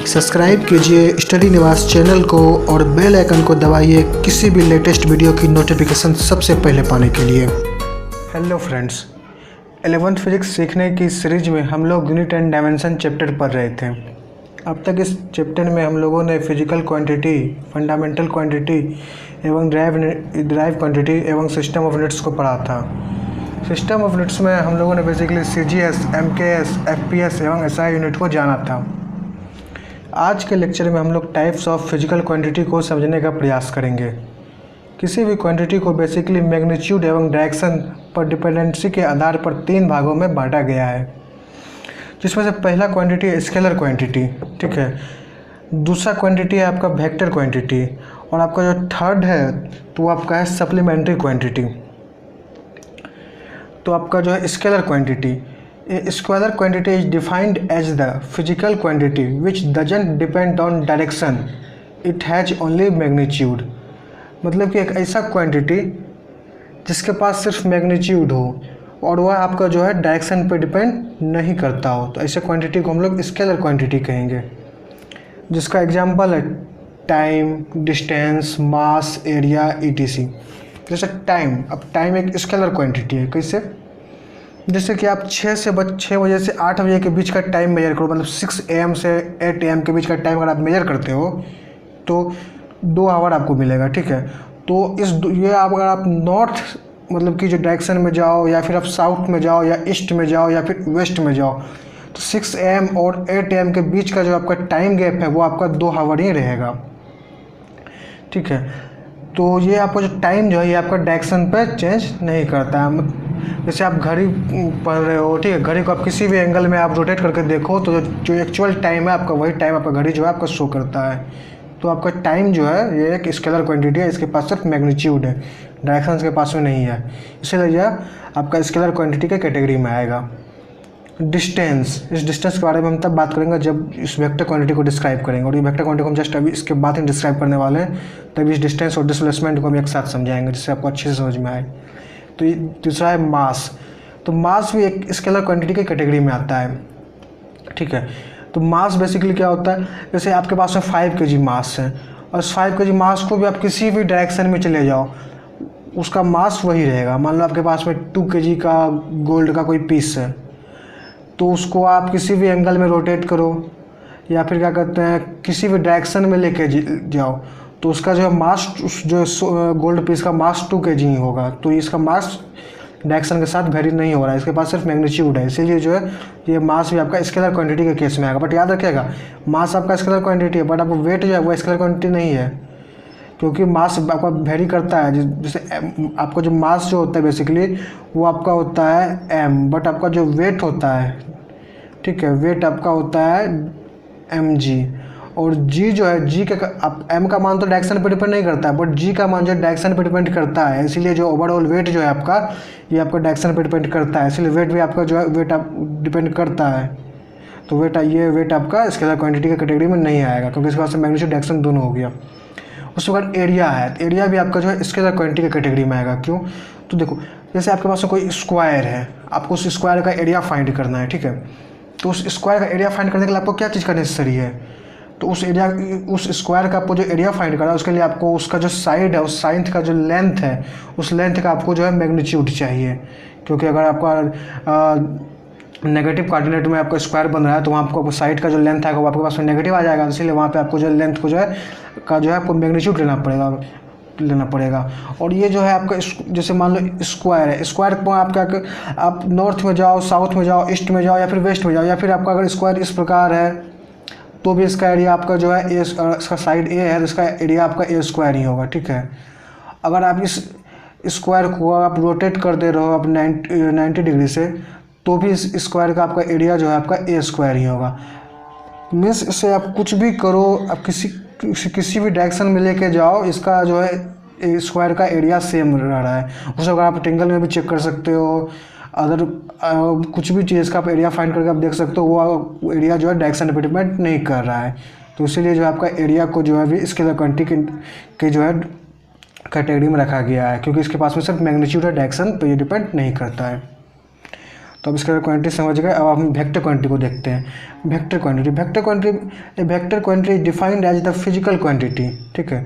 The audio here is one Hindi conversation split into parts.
सब्सक्राइब कीजिए स्टडी निवास चैनल को और बेल आइकन को दबाइए किसी भी लेटेस्ट वीडियो की नोटिफिकेशन सबसे पहले पाने के लिए। हेलो फ्रेंड्स, 11th फिजिक्स सीखने की सीरीज में हम लोग यूनिट एंड डायमेंशन चैप्टर पढ़ रहे थे। अब तक इस चैप्टर में हम लोगों ने फिजिकल क्वांटिटी, फंडामेंटल क्वांटिटी एवं ड्राइव क्वांटिटी एवं सिस्टम ऑफ यूनिट्स को पढ़ा था। सिस्टम ऑफ यूनिट्स में हम लोगों ने बेसिकली CGS, MKS, FPS एवं SI यूनिट को जाना था। आज के लेक्चर में हम लोग टाइप्स ऑफ फिजिकल क्वांटिटी को समझने का प्रयास करेंगे। किसी भी क्वांटिटी को बेसिकली मैग्नीट्यूड एवं डायरेक्शन पर डिपेंडेंसी के आधार पर 3 भागों में बांटा गया है, जिसमें से पहला क्वांटिटी है स्केलर क्वांटिटी, ठीक है। दूसरा क्वांटिटी है आपका वेक्टर क्वांटिटी और आपका जो थर्ड है तो वो आपका है सप्लीमेंट्री क्वांटिटी। तो आपका जो है scalar quantity, scalar quantity is defined as the physical quantity which doesn't depend on direction, it has only magnitude. मतलब कि एक ऐसा क्वांटिटी जिसके पास सिर्फ मैग्नीट्यूड हो और वह आपका जो है डायरेक्शन पे डिपेंड नहीं करता हो, तो ऐसे क्वांटिटी को हम लोग स्केलर क्वांटिटी कहेंगे। जिसका एग्जांपल है टाइम, डिस्टेंस, मास, एरिया, ETC। जैसे टाइम, अब टाइम एक स्केलर क्वांटिटी है। कैसे? जैसे कि आप 6 बजे से 8 बजे के बीच का टाइम मेजर करो, मतलब 6 AM से 8 AM के बीच का टाइम अगर आप मेजर करते हो तो 2 आवर आपको मिलेगा, ठीक है। तो ये अगर आप नॉर्थ मतलब कि जो डायरेक्शन में जाओ या फिर आप साउथ में जाओ या ईस्ट में जाओ या फिर वेस्ट में जाओ, तो 6 AM और 8 AM के बीच का जो आपका टाइम गैप है वो आपका 2 आवर ही रहेगा, ठीक है। तो ये आपका जो टाइम जो है ये आपका डायरेक्शन पे चेंज नहीं करता है। जैसे आप घड़ी पढ़ रहे हो, ठीक है, घड़ी को आप किसी भी एंगल में आप रोटेट करके देखो तो जो एक्चुअल टाइम है आपका, वही टाइम आपका घड़ी जो है आपका शो करता है। तो आपका टाइम जो है ये एक स्केलर क्वांटिटी है, इसके पास सिर्फ मैग्नीट्यूड है, डायरेक्शन के पास में नहीं है, इसलिए यह आपका स्केलर क्वांटिटी के कैटेगरी में आएगा। डिस्टेंस, इस डिस्टेंस के बारे में हम तब बात करेंगे जब इस वेक्टर क्वांटिटी को डिस्क्राइब करेंगे, और ये वेक्टर क्वांटिटी को हम जस्ट अभी इसके बाद ही डिस्क्राइब करने वाले हैं, तभी इस डिस्टेंस और डिस्प्लेसमेंट को हम एक साथ समझाएंगे जिससे आपको अच्छे से समझ में आए। तो ये दूसरा है मास। तो मास भी एक स्केलर क्वांटिटी के कैटेगरी में आता है, ठीक है। तो मास बेसिकली क्या होता है, जैसे आपके पास में 5 kg मास है और इस 5 kg मास को भी आप किसी भी डायरेक्शन में चले जाओ उसका मास वही रहेगा। मान लो आपके पास में 2 kg का गोल्ड का कोई पीस है, तो उसको आप किसी भी एंगल में रोटेट करो या फिर क्या कहते हैं किसी भी डायरेक्शन में लेके जाओ तो उसका जो है मास, जो गोल्ड पीस का मास 2 kg ही होगा। तो इसका मास डायरेक्शन के साथ वेरी नहीं हो रहा है, इसके पास सिर्फ मैग्नीट्यूड है, इसीलिए जो है ये मास भी आपका स्केलर क्वांटिटी के केस में आएगा। बट याद रखिएगा, मास आपका स्केलर क्वांटिटी है बट आपका वेट जो है वो स्केलर क्वांटिटी नहीं है, क्योंकि मास आपका वेरी करता है। जैसे आपका जो मास जो होता है बेसिकली वो आपका होता है m, बट आपका जो वेट होता है, ठीक है, वेट आपका होता है mg। और g जो है, g के आप m का मान तो डायरेक्शन पर डिपेंड नहीं करता है, बट g का मान जो है डायरेक्शन पर डिपेंड करता है, इसीलिए जो ओवरऑल वेट जो है आपका ये आपका डायरेक्शन पर डिपेंड करता है, इसलिए वेट भी आपका जो है वेट आप डिपेंड करता है। तो वेट आपका स्केलर क्वांटिटी के कैटेगरी में नहीं आएगा, क्योंकि इसके पास मैग्नीट्यूड डायरेक्शन दोनों हो गया। उसके बाद एरिया है, एरिया भी आपका जो है स्केलर क्वांटिटी के कैटेगरी में आएगा। क्यों? तो देखो, जैसे आपके पास में कोई स्क्वायर है, आपको उस स्क्वायर का एरिया फाइंड करना है, ठीक है। तो उस स्क्वायर का एरिया फाइंड करने के लिए आपको क्या चीज़ का नेसेसरी है, तो उस स्क्वायर का आपको जो एरिया फाइंड करना है उसके लिए आपको उसका जो साइड है, उस साइड का जो लेंथ है, उस लेंथ का आपको जो है मैग्नीट्यूड चाहिए। क्योंकि अगर आपका नेगेटिव कोऑर्डिनेट में आपका स्क्वायर बन रहा है तो वहाँ आपको साइड का जो लेंथ है वो आपके पास में नेगेटिव आ जाएगा, इसीलिए वहाँ पे आपको जो लेंथ को जो है आपको मैग्नीट्यूड लेना पड़ेगा। और ये जो है आपका जैसे मान लो स्क्वायर है, स्क्वायर को आप नॉर्थ में जाओ, साउथ में जाओ, ईस्ट में जाओ या फिर वेस्ट में जाओ, या फिर आपका अगर स्क्वायर इस प्रकार है तो भी इसका एरिया आपका जो है इसका साइड A है तो इसका एरिया आपका A² ही होगा, ठीक है। अगर आप इस स्क्वायर को आप रोटेट कर दे रहे हो आप 90 डिग्री से, तो भी इस स्क्वायर का आपका एरिया जो है आपका A² ही होगा। मीन्स इससे आप कुछ भी करो, आप किसी भी डायरेक्शन में लेके जाओ, इसका जो है स्क्वायर का एरिया सेम रह रहा है। उसे अगर आप ट्रायंगल में भी चेक कर सकते हो, अदर कुछ भी चीज़ का आप एरिया फाइंड करके आप देख सकते हो, वो एरिया जो है डायरेक्शन पे डिपेंड नहीं कर रहा है। तो इसीलिए जो आपका एरिया को जो है भी स्केलर क्वांटिटी के जो है कैटेगरी में रखा गया है, क्योंकि इसके पास में सिर्फ मैग्नीट्यूड है, डायरेक्शन तो ये डिपेंड नहीं करता है। तो अब स्केलर क्वांटिटी समझ गए। अब हम वेक्टर क्वांटिटी को देखते हैं। Vector quantity is defined as the physical quantity, ठीक है,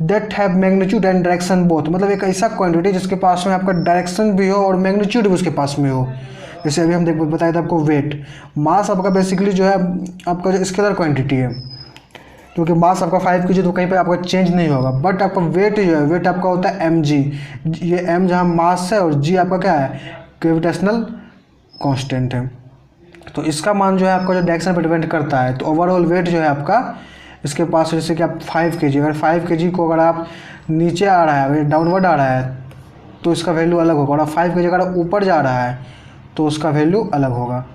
that have magnitude and direction both. मतलब एक ऐसा क्वांटिटी जिसके पास में आपका डायरेक्शन भी हो और मैग्नीट्यूड भी उसके पास में हो। जैसे अभी हम बताया था आपको वेट, मास आपका बेसिकली जो है आपका जो स्केलर क्वांटिटी है, क्योंकि मास आपका 5 kg तो कहीं पे आपका चेंज नहीं होगा। बट आपका वेट जो है, वेट आपका होता है mg, ये m जहाँ मास है और g आपका क्या है, ग्रेविटेशनल कांस्टेंट है। तो इसका मान जो है आपका जो डायरेक्शन पर डिपेंड करता है। तो ओवरऑल वेट जो है आपका इसके पास, जैसे कि आप 5 kg, अगर 5 kg को अगर आप नीचे आ रहा है, अगर डाउनवर्ड आ रहा है तो इसका वैल्यू अलग होगा, और 5 kg अगर ऊपर जा रहा है तो उसका वैल्यू अलग होगा।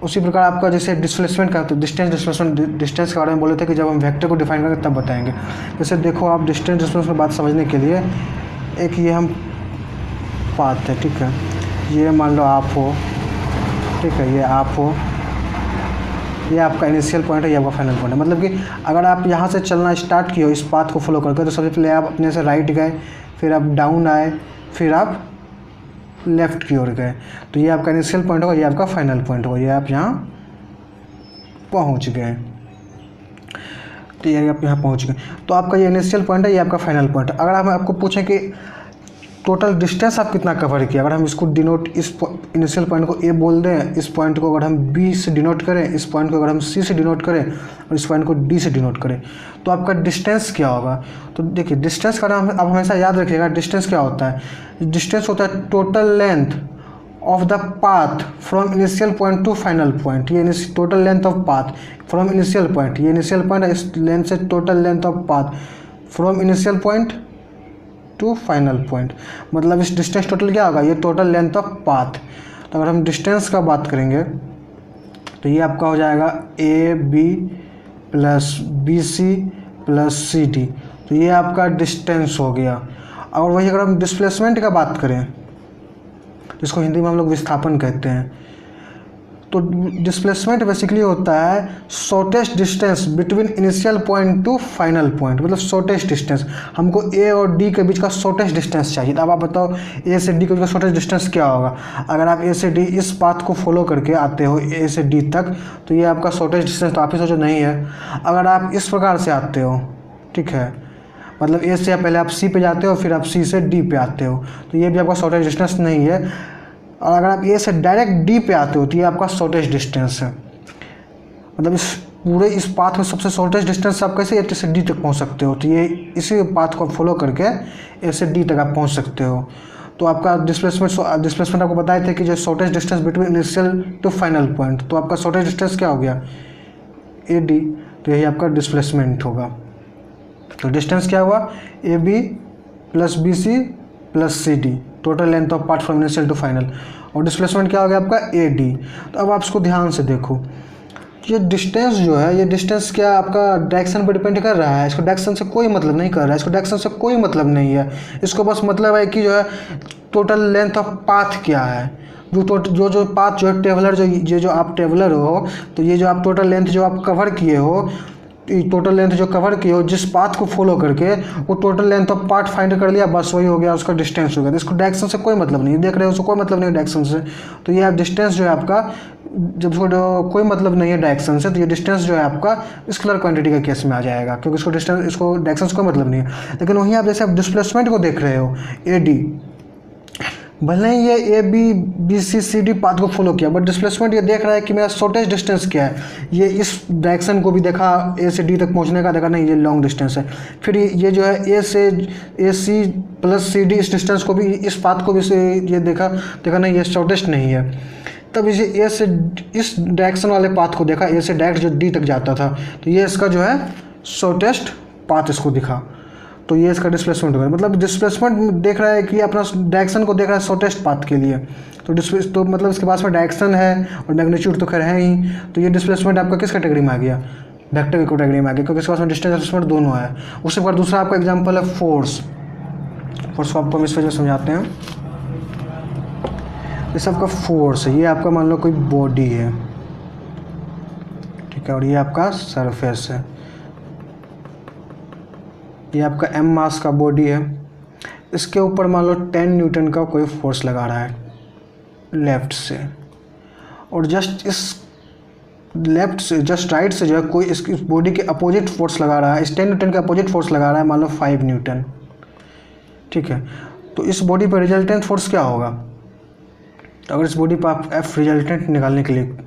उसी प्रकार आपका जैसे डिस्प्लेसमेंट का, तो डिस्टेंस के बारे में बोले थे कि जब हम वेक्टर को डिफाइन करेंगे तब बताएंगे। जैसे देखो आप डिस्टेंस डिस्प्लेसमेंट की बात समझने के लिए, एक ये हम पाथ है, ठीक है, ये मान लो आप हो, ठीक है, ये आप हो, ये आपका इनिशियल पॉइंट है, ये आपका फाइनल पॉइंट है। मतलब कि अगर आप यहाँ से चलना स्टार्ट किए हो इस पाथ को फॉलो करके, तो सबसे पहले आप अपने से राइट गए, फिर आप डाउन आए, फिर आप लेफ़्ट की ओर गए, तो ये आपका इनिशियल पॉइंट होगा, ये आपका फाइनल पॉइंट होगा, ये आप यहाँ पहुँच गए, तो ये आप यहाँ पहुँच गए। तो आपका ये इनिशियल पॉइंट है, ये आपका फाइनल पॉइंट है। अगर हम आपको पूछें कि टोटल डिस्टेंस आप कितना कवर किया, अगर हम इसको डिनोट, इस इनिशियल पॉइंट को ए बोल दें, इस पॉइंट को अगर हम बी से डिनोट करें, इस पॉइंट को अगर हम सी से डिनोट करें और इस पॉइंट को डी से डिनोट करें, तो आपका डिस्टेंस क्या होगा। तो देखिए डिस्टेंस का नाम आप हमेशा याद रखिएगा, डिस्टेंस क्या होता है, डिस्टेंस होता है total length of the path from initial point to final point. ये total length of path from initial point, ये इनिशियल पॉइंट है, इस लेंथ से total length of path from initial point to final point. मतलब इस डिस्टेंस टोटल क्या होगा, ये टोटल लेंथ ऑफ पाथ। तो अगर हम डिस्टेंस का बात करेंगे तो ये आपका हो जाएगा A B plus B C plus C D, तो ये आपका डिस्टेंस हो गया। और वही अगर हम डिस्प्लेसमेंट का बात करें, जिसको हिंदी में हम लोग विस्थापन कहते हैं, तो डिस्प्लेसमेंट बेसिकली होता है shortest distance between initial point to final point. मतलब शॉर्टेस्ट डिस्टेंस, हमको ए और डी के बीच का शॉर्टेस्ट डिस्टेंस चाहिए। अब आप बताओ ए से डी के बीच का शॉर्टेस्ट डिस्टेंस क्या होगा। अगर आप ए से डी इस पाथ को फॉलो करके आते हो ए से डी तक, तो ये आपका शॉर्टेस्ट डिस्टेंस, तो आप ही सोचो नहीं है। अगर आप इस प्रकार से आते हो, ठीक है, मतलब ए से पहले आप सी पे जाते हो, फिर आप सी से डी पे आते हो, तो ये भी आपका शॉर्टेस्ट डिस्टेंस नहीं है। और अगर आप ए से डायरेक्ट डी पे आते हो तो ये आपका शॉर्टेस्ट डिस्टेंस है। मतलब इस पूरे इस पाथ में सबसे शॉर्टेस्ट डिस्टेंस आप कैसे ए से डी तक पहुंच सकते हो, तो ये इसी पाथ को फॉलो करके ए से डी तक आप पहुंच सकते हो। तो आपका डिस्प्लेसमेंट आपको बताए थे कि जो shortest distance between initial to final point, तो आपका शॉर्टेस्ट डिस्टेंस क्या हो गया, ए डी, तो यही आपका डिस्प्लेसमेंट होगा। तो डिस्टेंस क्या हुआ, A B plus B C plus C D, total length of path from initial to final. और डिस्प्लेसमेंट क्या हो गया आपका, ए डी। तो अब आप इसको ध्यान से देखो, ये डिस्टेंस जो है, ये डिस्टेंस क्या आपका डायरेक्शन पर डिपेंड कर रहा है। इसको डायरेक्शन से कोई मतलब नहीं कर रहा है, इसको डायरेक्शन से कोई मतलब नहीं है। इसको बस मतलब है कि जो है टोटल लेंथ ऑफ पाथ क्या है, जो पाथ जो है ट्रेवलर, जो आप ट्रेवलर हो, तो ये जो आप टोटल लेंथ जो आप कवर किए हो, टोटल लेंथ जो कवर किए हो जिस पाथ को फॉलो करके, वो total length of path find कर लिया, बस वही हो गया, उसका डिस्टेंस हो गया। तो इसको डायरेक्शन से कोई मतलब नहीं, देख रहे हो उसको कोई मतलब नहीं है डायरेक्शन से। तो ये डिस्टेंस जो है आपका, जब उसको कोई मतलब नहीं है डायरेक्शन से, तो ये डिस्टेंस जो है आपका स्केलर क्वांटिटी का केस में आ जाएगा, क्योंकि इसको डायरेक्शन से कोई मतलब नहीं है। लेकिन वहीं आप जैसे आप डिस्प्लेसमेंट को देख रहे हो, ए डी, भले ही ये A B B C C D path को फॉलो किया, बट डिस्प्लेसमेंट ये देख रहा है कि मेरा शॉर्टेस्ट डिस्टेंस क्या है। ये इस डायरेक्शन को भी देखा, ए से डी तक पहुंचने का, देखा नहीं ये लॉन्ग डिस्टेंस है। फिर ये जो है ए से ए सी प्लस सी डी, इस डिस्टेंस को भी, इस पाथ को भी ये देखा नहीं ये शॉर्टेस्ट नहीं है। तब इसे ए से इस डायरेक्शन वाले पाथ को देखा, ए से डायरेक्ट जो डी तक जाता था, तो ये इसका जो है शॉर्टेस्ट पाथ इसको दिखा, तो ये इसका डिस्प्लेसमेंट होगा। मतलब डिस्प्लेसमेंट देख रहा है कि अपना डायरेक्शन को देख रहा है शॉर्टेस्ट पाथ के लिए, तो मतलब इसके पास में डायरेक्शन है और मैग्नीट्यूड तो खैर है ही, तो ये डिस्प्लेसमेंट आपका किस कैटेगरी में आ गया, वेक्टर कैटेगरी में आ गया, क्योंकि इसके पास में डिस्टेंस डिस्प्लेसमेंट दोनों है। उसके बाद दूसरा आपका एग्जाम्पल है फोर्स को आपको हम इस वजह से समझाते हैं। ये सबका फोर्स है, ये आपका मान लो कोई बॉडी है, ठीक है, और ये आपका सरफेस है, ये आपका m मास का बॉडी है। इसके ऊपर मान लो 10 न्यूटन का कोई फोर्स लगा रहा है लेफ़्ट से, और जस्ट इस लेफ्ट से जस्ट राइट से जो है कोई इसकी बॉडी के अपोजिट फोर्स लगा रहा है, इस 10 न्यूटन के अपोजिट फोर्स लगा रहा है, मान लो 5 न्यूटन, ठीक है। तो इस बॉडी पर रिजल्टेंट फोर्स क्या होगा? तो अगर इस बॉडी पर आप एफ रिजल्टेंट निकालने के लिए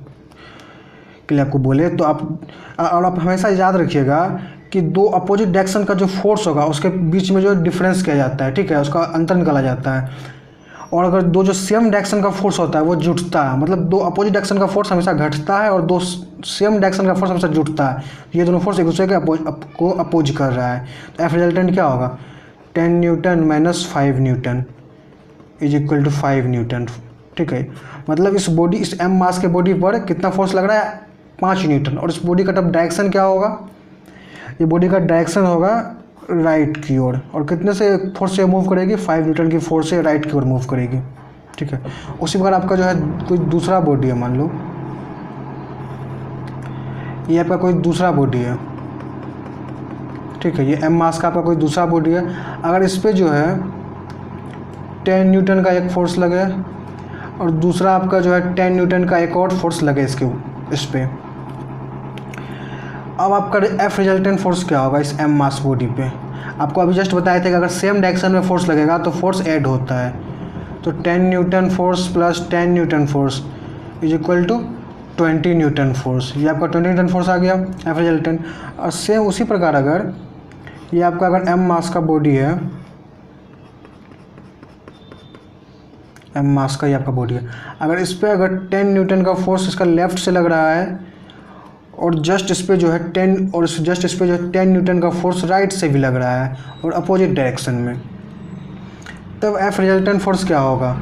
आपको बोले तो आप हमेशा याद रखिएगा कि दो अपोजिट डायरेक्शन का जो फोर्स होगा उसके बीच में जो डिफरेंस किया जाता है, ठीक है, उसका अंतर निकाला जाता है। और अगर दो जो सेम डायरेक्शन का फोर्स होता है वो जुटता है, मतलब दो अपोजिट डायरेक्शन का फोर्स हमेशा घटता है और दो सेम डायरेक्शन का फोर्स हमेशा जुटता है। ये दोनों फोर्स एक दूसरे के को अपोज कर रहा है। तो एफ रिजल्टेंट क्या होगा? 10 newton minus 5 newton is equal to 5 newton, ठीक है। मतलब इस एम मास के बॉडी पर कितना फोर्स लग रहा है? 5 न्यूटन। और इस बॉडी का तब डायरेक्शन क्या होगा? ये बॉडी का डायरेक्शन होगा राइट की ओर, और कितने से फोर्स से मूव करेगी? 5 न्यूटन की फोर्स से राइट की ओर मूव करेगी, ठीक है। उसी प्रकार आपका जो है कोई दूसरा बॉडी है, मान लो ये आपका कोई दूसरा बॉडी है, ठीक है, ये एम मास का आपका कोई दूसरा बॉडी है। अगर इस पर जो है 10 न्यूटन का एक फोर्स लगे और दूसरा आपका जो है 10 न्यूटन का एक और फोर्स लगे इस पे, अब आपका एफ रिजल्टेंट फोर्स क्या होगा इस एम मास बॉडी पे? आपको अभी जस्ट बताए थे कि अगर सेम डायरेक्शन में फोर्स लगेगा तो फोर्स ऐड होता है। तो 10 newton force plus 10 newton force is equal to 20 newton force. ये आपका 20 न्यूटन फोर्स आ गया एफ रिजल्टेंट। और सेम उसी प्रकार अगर ये आपका अगर एम मास का बॉडी है, एम मास का ये आपका बॉडी है, अगर इस पर अगर 10 न्यूटन का फोर्स इसका लेफ्ट से लग रहा है और जस्ट इस पे जो है 10 और जस्ट इस पे जो है 10 न्यूटन का फोर्स राइट से भी लग रहा है और अपोजिट डायरेक्शन में, तब एफ रिजल्टेंट फोर्स क्या होगा?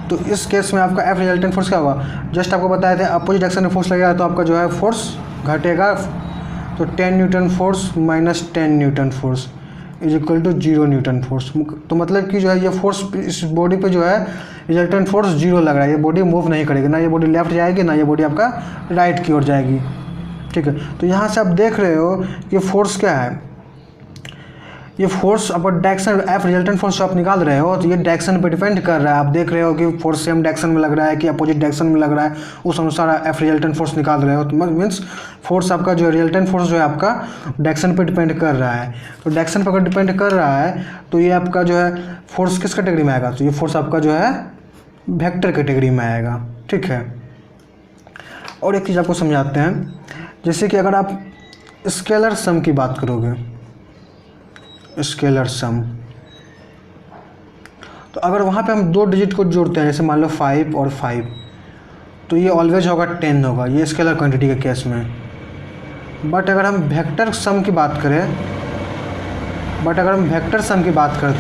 तो इस केस में आपका एफ रिजल्टेंट फोर्स क्या होगा? जस्ट आपको बताए थे अपोजिट डायरेक्शन में फोर्स लगेगा तो आपका जो है फोर्स घटेगा। तो 10 newton force minus 10 newton force is equal to 0 newton force. तो मतलब कि जो है ये फोर्स इस बॉडी पे जो है रिजल्टेंट फोर्स 0 लग रहा है। ये बॉडी मूव नहीं करेगी, ना ये बॉडी लेफ्ट जाएगी ना ये बॉडी आपका राइट की ओर जाएगी, ठीक है। तो यहाँ से आप देख रहे हो ये फोर्स क्या है? ये फोर्स अब डायरेक्शन एफ रिजल्टेंट फोर्स आप निकाल रहे हो तो ये डायरेक्शन पे डिपेंड कर रहा है। आप देख रहे हो कि फोर्स सेम डायरेक्शन में लग रहा है कि अपोजिट डायरेक्शन में लग रहा है, उस अनुसार एफ रिजल्टेंट फोर्स निकाल रहे हो। तो मीन्स फोर्स आपका जो रिजल्टेंट फोर्स जो है आपका डायरेक्शन पे डिपेंड कर रहा है। तो डायरेक्शन पर अगर डिपेंड कर रहा है तो ये आपका जो है फोर्स किस कैटेगरी में आएगा? तो ये फोर्स आपका जो है वेक्टर कैटेगरी में आएगा, ठीक है। और एक चीज़ आपको समझाते हैं, जैसे कि अगर आप स्केलर सम की बात करोगे, स्केलर सम, तो अगर वहाँ पे हम 2 डिजिट को जोड़ते हैं, जैसे मान लो 5 और 5, तो ये ऑलवेज होगा 10 होगा, ये स्केलर क्वांटिटी के केस में। बट अगर हम वेक्टर सम की बात करते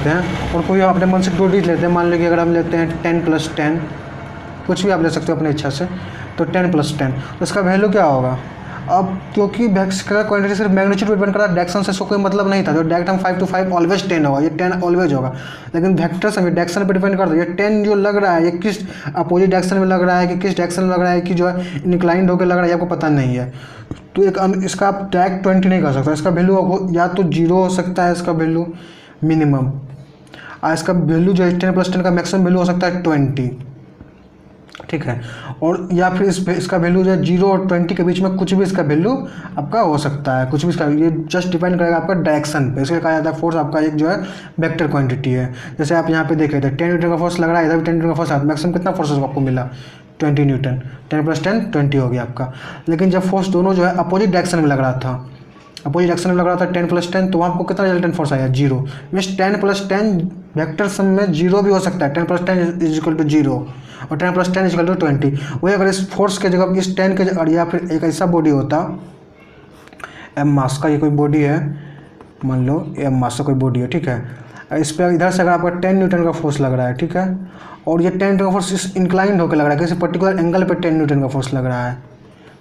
हैं और कोई अपने मन से 2 डिजिट लेते हैं, मान लो कि अगर हम लेते हैं 10 + 10, कुछ भी आप ले सकते हो अपनी इच्छा से, तो 10 + 10, तो इसका वैल्यू क्या होगा? अब क्योंकि स्केलर क्वांटिटी सिर्फ मैग्नीट्यूड डिपेंड करता है, डायरेक्शन से इसको कोई मतलब नहीं था। जो डायरेक्ट हम 5 to 5 ऑलवेज 10 होगा, ये 10 ऑलवेज होगा। लेकिन वेक्टर सम डायरेक्शन पर डिपेंड करता है। ये 10 जो लग रहा है ये किस अपोजिट डायरेक्शन में लग रहा है कि किस डायरेक्शन में लग रहा है कि जो है इंक्लाइंड होकर लग रहा है, आपको पता नहीं है। तो एक इसका आप डायरेक्ट 20 नहीं कर सकता। इसका वैल्यू या तो 0 हो सकता है, इसका वैल्यू मिनिमम, और इसका वैल्यू जो है 10 + 10 का मैक्सिमम वैल्यू हो सकता है 20, ठीक है। और या फिर इसका वैल्यू जो है 0 और 20 के बीच में कुछ भी इसका वैल्यू आपका हो सकता है, कुछ भी इसका, ये जस्ट डिपेंड करेगा आपका डायरेक्शन पे। इसलिए कहा जाता है फोर्स आपका एक जो है वेक्टर क्वांटिटी है। जैसे आप यहाँ पे देखे थे 10 न्यूटन का फोर्स लग रहा है, इधर भी 10 न्यूटन का फोर्स, मैक्सिमम कितना फोर्स आपको मिला? 20 न्यूटन। 10 + 10 20 हो गया आपका। लेकिन जब फोर्स दोनों जो है अपोजिट डायरेक्शन में लग रहा था, 10 + 10, तो वहाँ आपको कितना रिजल्टेंट फोर्स आया? 0। मीन्स 10 + 10 वेक्टर सम में 0 भी हो सकता है। 10 + 10 इज इक्वल टू 0 और 10 + 10 इज इक्वल टू 20। वही अगर इस फोर्स के जगह इस 10 के और या फिर एक ऐसा बॉडी होता, एम मास का ये कोई बॉडी है, मान लो एम मास का कोई बॉडी है, ठीक है। इस पर इधर से अगर आपका 10 न्यूटन का फोर्स लग रहा है, ठीक है, और ये 10 न्यूटन का फोर्स इस इंक्लाइंड होकर लग रहा है, किसी पर्टिकुलर एंगल पे 10 न्यूटन का फोर्स लग रहा है,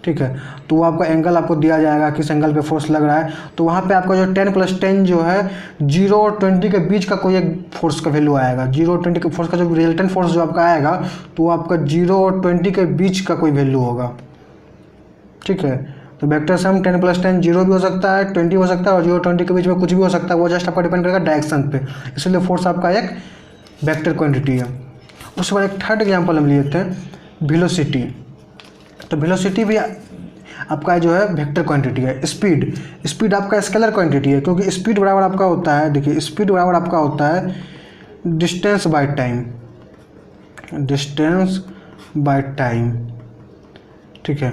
ठीक है। तो वो आपका एंगल आपको दिया जाएगा किस एंगल पे फोर्स लग रहा है। तो वहाँ पे आपका जो 10 + 10 जो है 0 और 20 के बीच का कोई एक फोर्स का वैल्यू आएगा। 0 और 20 के फोर्स का जो रिजल्टेंट फोर्स जो आपका आएगा तो वो आपका 0 और 20 के बीच का कोई वैल्यू होगा, ठीक है। तो वेक्टर सम 10 + 10 0 भी हो सकता है, 20 हो सकता है, और 0 और 20 के बीच में कुछ भी हो सकता है। वो जस्ट आपका डिपेंड करेगा डायरेक्शन पे। इसलिए फोर्स आपका एक वेक्टर क्वांटिटी है। उसके बाद एक थर्ड एग्जाम्पल हम लिए थे वेलोसिटी। तो वेलोसिटी भी आपका जो है वेक्टर क्वांटिटी है। स्पीड आपका स्केलर क्वांटिटी है, क्योंकि स्पीड बराबर आपका होता है, देखिए स्पीड बराबर आपका होता है डिस्टेंस बाय टाइम, ठीक है।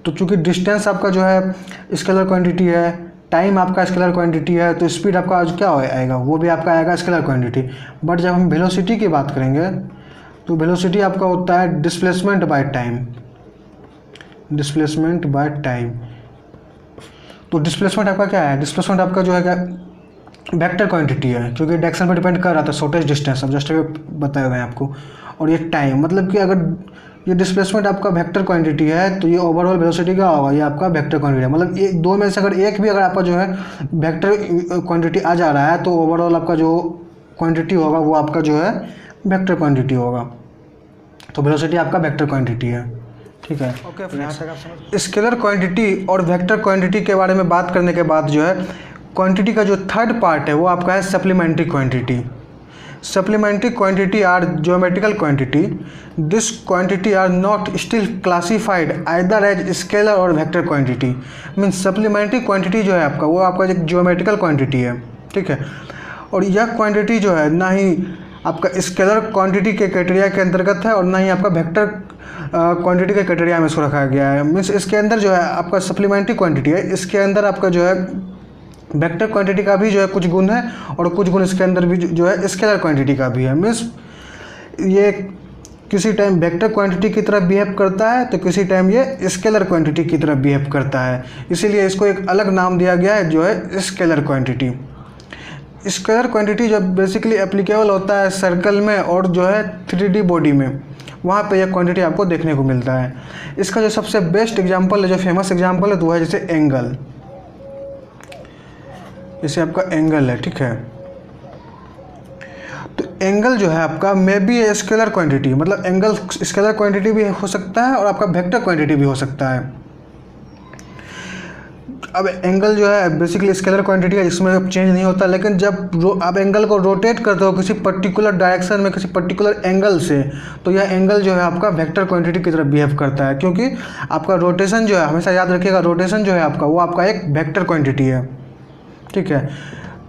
तो चूंकि डिस्टेंस आपका जो है स्केलर क्वांटिटी है, टाइम आपका स्केलर क्वांटिटी है, तो स्पीड आपका क्या आएगा, वो भी आपका आएगा स्केलर क्वांटिटी। बट जब हम वेलोसिटी की बात करेंगे तो वेलोसिटी आपका होता है डिस्प्लेसमेंट बाय टाइम। तो डिस्प्लेसमेंट आपका क्या है, डिस्प्लेसमेंट आपका जो है क्या वेक्टर क्वांटिटी है, क्योंकि डायरेक्शन पर डिपेंड कर रहा था, शॉर्टेस्ट डिस्टेंस, अब जस्ट बताए हुए हैं आपको। और ये टाइम, मतलब कि अगर ये डिस्प्लेसमेंट आपका वेक्टर क्वांटिटी है तो ये ओवरऑल वेलोसिटी क्या होगा, ये आपका वेक्टर क्वांटिटी है। मतलब ये दो में से अगर एक भी अगर आपका जो है वेक्टर क्वांटिटी आ जा रहा है तो ओवरऑल आपका जो क्वांटिटी होगा वो आपका जो है वेक्टर क्वांटिटी होगा। तो वेलोसिटी आपका वेक्टर क्वांटिटी है, ठीक है। ओके, स्केलर क्वांटिटी और वेक्टर क्वांटिटी के बारे में बात करने के बाद जो है क्वांटिटी का जो थर्ड पार्ट है वो आपका है supplementary quantity. Supplementary quantity are geometrical quantity. This quantity are not still classified either as scalar और vector quantity. Means supplementary quantity जो है आपका वो आपका एक geometrical quantity है, ठीक है। और यह quantity जो है ना ही आपका स्केलर क्वांटिटी के क्राइटेरिया के अंतर्गत है और ना ही आपका वेक्टर क्वांटिटी के क्राइटेरिया में इसको रखा गया है। मीन्स इसके अंदर जो है आपका सप्लीमेंट्री क्वांटिटी है, इसके अंदर आपका जो है वेक्टर क्वांटिटी का भी जो है कुछ गुण है और कुछ गुण इसके अंदर भी जो है स्केलर क्वांटिटी का भी है। मीन्स ये किसी टाइम वेक्टर क्वांटिटी की तरह बिहेव करता है तो किसी टाइम ये स्केलर क्वांटिटी की तरह बिहेव करता है, इसीलिए इसको एक अलग नाम दिया गया है जो है स्केलर क्वांटिटी। स्केलर क्वांटिटी जब बेसिकली एप्लीकेबल होता है सर्कल में और जो है 3D बॉडी में, वहाँ पे यह क्वांटिटी आपको देखने को मिलता है। इसका जो सबसे बेस्ट एग्जांपल है, जो फेमस एग्जांपल है, तो वह है जैसे एंगल। जैसे आपका एंगल है, ठीक है। तो एंगल जो है आपका may be a scalar quantity, मतलब एंगल स्केलर क्वांटिटी भी हो सकता है और आपका वेक्टर क्वांटिटी भी हो सकता है। अब एंगल जो है बेसिकली स्केलर क्वांटिटी है, जिसमें चेंज नहीं होता, लेकिन जब आप एंगल को रोटेट करते हो किसी पर्टिकुलर डायरेक्शन में किसी पर्टिकुलर एंगल से, तो यह एंगल जो है आपका वेक्टर क्वांटिटी की तरह बिहेव करता है, क्योंकि आपका रोटेशन जो है, हमेशा याद रखिएगा, रोटेशन जो है आपका वो आपका एक वेक्टर क्वांटिटी है, ठीक है।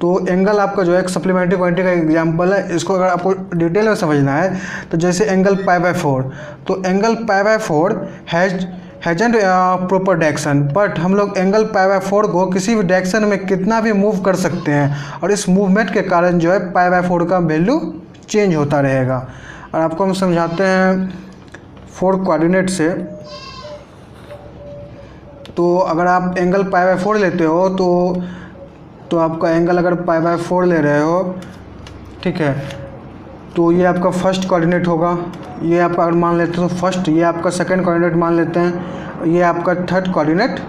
तो एंगल आपका जो है एक सप्लीमेंट्री क्वांटिटी का एग्जांपल है। इसको अगर आपको डिटेल में समझना है तो जैसे एंगल π/4, तो angle π/4 hasn't proper direction, but हम लोग एंगल π/4 को किसी भी डायरेक्शन में कितना भी मूव कर सकते हैं और इस मूवमेंट के कारण जो है π/4 का वैल्यू चेंज होता रहेगा। और आपको हम समझाते हैं 4 कोऑर्डिनेट से। तो अगर आप एंगल π/4 लेते हो तो आपका एंगल अगर π/4 ले रहे हो, ठीक है, तो ये आपका फर्स्ट कोऑर्डिनेट होगा, ये आपका अगर मान लेते हो तो फर्स्ट, ये आपका सेकंड कोऑर्डिनेट मान लेते हैं, ये आपका थर्ड कोऑर्डिनेट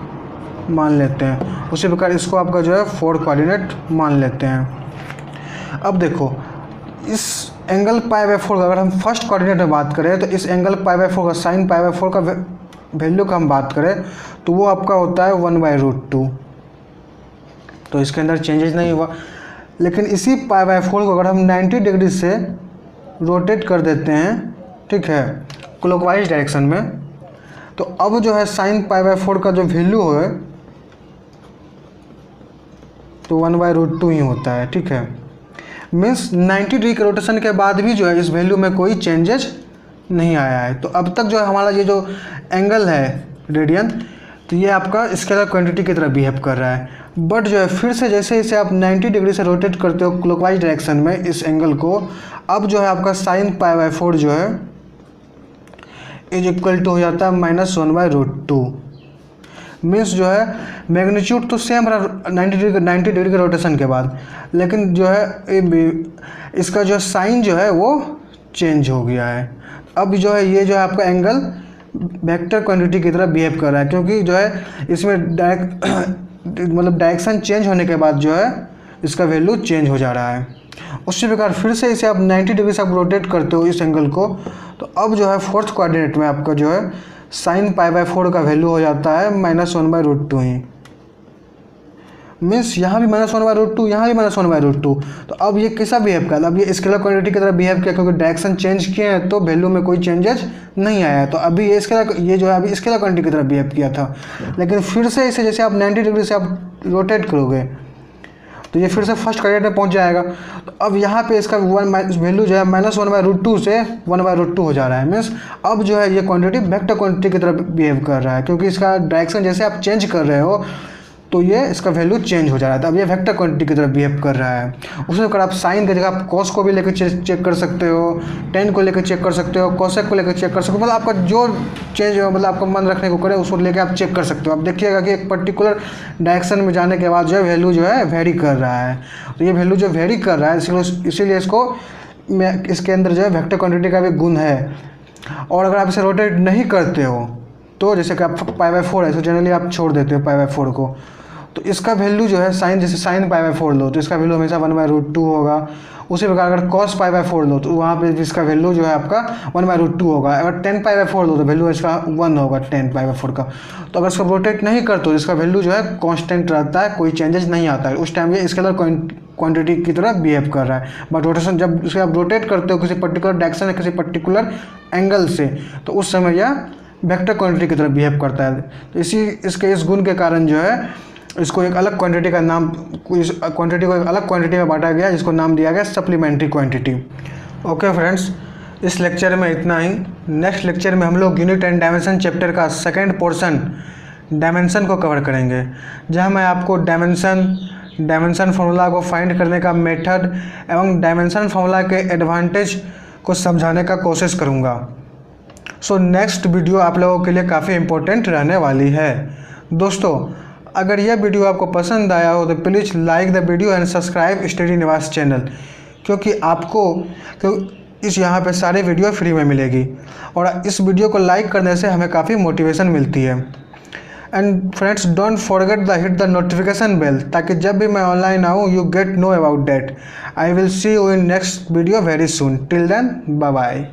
मान लेते हैं। उसी प्रकार इसको आपका जो है 4 कोऑर्डिनेट मान लेते हैं। अब देखो इस एंगल π/4 का अगर हम फर्स्ट कोऑर्डिनेट में बात करें तो इस एंगल π/4 का साइन π/4 का वैल्यू का हम बात करें तो वो आपका होता है 1/√2। तो इसके अंदर चेंजेस नहीं हुआ। लेकिन इसी π/4 को अगर हम 90 डिग्री से रोटेट कर देते हैं, ठीक है, क्लॉकवाइज डायरेक्शन में, तो अब जो है साइन π/4 का जो वैल्यू है तो 1/√2 ही होता है, ठीक है। मीन्स 90 डिग्री के रोटेशन के बाद भी जो है इस वैल्यू में कोई चेंजेस नहीं आया है। तो अब तक जो है हमारा ये जो एंगल है रेडियन, तो ये आपका स्केलर क्वांटिटी की तरह बिहेव कर रहा है। बट जो है फिर से जैसे इसे आप 90 डिग्री से रोटेट करते हो क्लॉकवाइज डायरेक्शन में इस एंगल को, अब जो है आपका साइन π/4 जो है इज इक्वल टू हो जाता है -1/√2। मीन्स जो है मैग्नीट्यूड तो सेम रहा 90 डिग्री के रोटेशन के बाद, लेकिन जो है इसका जो साइन जो है वो चेंज हो गया है। अब जो है ये जो है आपका एंगल वेक्टर क्वांटिटी की तरह बिहेव कर रहा है, क्योंकि जो है इसमें मतलब डायरेक्शन चेंज होने के बाद जो है इसका वैल्यू चेंज हो जा रहा है। उसी प्रकार फिर से इसे आप 90 डिग्री से आप रोटेट करते हो इस एंगल को, तो अब जो है फोर्थ कोऑर्डिनेट में आपका जो है साइन π/4 का वैल्यू हो जाता है -1/√2 ही। मीन्स यहाँ भी -1/√2, यहाँ भी -1/√2। तो अब ये कैसा बिहेव किया? अब ये स्केलर क्वांटिटी की तरह बिहेव किया, क्योंकि डायरेक्शन चेंज किए हैं तो वैल्यू में कोई चेंजेस नहीं आया। तो अभी ये जो है अभी स्केलर क्वांटिटी की तरह बिहेव किया था। लेकिन फिर से इसे जैसे आप 90 डिग्री से आप रोटेट करोगे तो ये फिर से फर्स्ट कोऑर्डिनेट में पहुंच जाएगा। तो अब यहाँ पे इसका वैल्यू जो है -1/√2 से 1/√2 हो जा रहा है। मीन्स अब जो है ये क्वांटिटी वेक्टर क्वांटिटी की तरह बिहेव कर रहा है, क्योंकि इसका डायरेक्शन जैसे आप चेंज कर रहे हो तो ये इसका वैल्यू चेंज हो जा रहा है। तो अब ये वेक्टर क्वांटिटी की तरह बिहेव कर रहा है। उसमें अगर आप साइन की जगह आप कॉस को भी लेकर चेक कर सकते हो, टेन को लेकर चेक कर सकते हो, कोसेक को लेकर चेक कर सकते हो। मतलब आपका जो चेंज मतलब आपका मन रखने को करे उसको लेकर आप चेक कर सकते हो। आप देखिएगा कि एक पर्टिकुलर डायरेक्शन में जाने के बाद जो है वैल्यू जो है वेरी कर रहा है। तो ये वैल्यू जो वेरी कर रहा है इसीलिए इसके अंदर जो है वेक्टर क्वांटिटी का भी गुण है। और अगर आप इसे रोटेट नहीं करते हो तो जैसे कि आप π/4 है तो जनरली आप छोड़ देते हो π/4 को, तो इसका वैल्यू जो है साइन, जैसे साइन π/4 लो तो इसका वैल्यू हमेशा 1/√2 होगा। उसी प्रकार अगर cos π/4 लो तो वहाँ पे इसका वैल्यू जो है आपका 1/√2 होगा। अगर tan π/4 लो तो वैल्यू इसका 1 होगा tan π/4 का। तो अगर इसको रोटेट नहीं करते तो इसका वैल्यू जो है कांस्टेंट रहता है, कोई चेंजेस नहीं आता है। उस टाइम ये स्केलर क्वांटिटी की तरह बिहेव कर रहा है। बट रोटेशन जब इसे आप रोटेट करते हो किसी पर्टिकुलर डायरेक्शन या किसी पर्टिकुलर एंगल से तो उस समय यह वेक्टर क्वांटिटी की तरह बिहेव करता है। तो इस गुण के कारण जो है इसको एक अलग क्वांटिटी का नाम, इस क्वांटिटी को एक अलग क्वांटिटी में बांटा गया जिसको नाम दिया गया सप्लीमेंट्री क्वांटिटी। ओके फ्रेंड्स, इस लेक्चर में इतना ही। नेक्स्ट लेक्चर में हम लोग यूनिट एंड डायमेंशन चैप्टर का सेकंड पोर्शन डायमेंशन को कवर करेंगे, जहां मैं आपको डायमेंशन फार्मूला को फाइंड करने का मेथड एवं डायमेंशन फार्मूला के एडवांटेज को समझाने का कोशिश करूँगा। सो नेक्स्ट वीडियो आप लोगों के लिए काफ़ी इम्पोर्टेंट रहने वाली है। दोस्तों, अगर यह वीडियो आपको पसंद आया हो तो please like the video and subscribe study निवास चैनल, क्योंकि इस यहाँ पे सारे वीडियो फ्री में मिलेगी और इस वीडियो को लाइक करने से हमें काफ़ी मोटिवेशन मिलती है। And friends, don't forget the hit the notification bell, ताकि जब भी मैं ऑनलाइन आऊँ you get know about that. I will see you in next video very soon. Till then, bye bye.